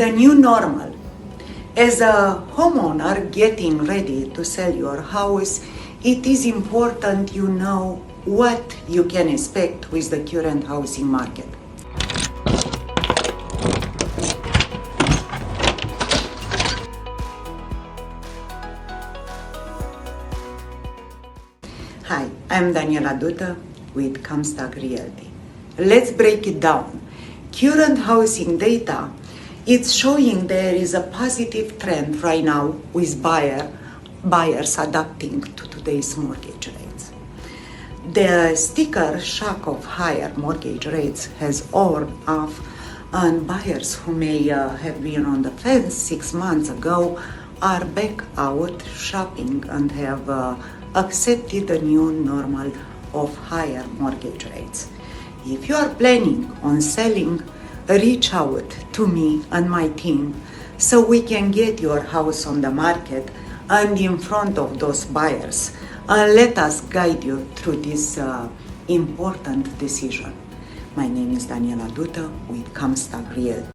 The new normal. As a homeowner getting ready to sell your house, it is important you know what you can expect with the current housing market. Hi, I'm Daniela Duta with Comstock Realty. Let's break it down. Current housing data, it's showing there is a positive trend right now with buyers adapting to today's mortgage rates. The sticker shock of higher mortgage rates has worn off, and buyers who may have been on the fence 6 months ago are back out shopping and have accepted the new normal of higher mortgage rates. If you are planning on selling, reach out to me and my team so we can get your house on the market and in front of those buyers, and let us guide you through this important decision. My name is Daniela Duta with Comstock Realty.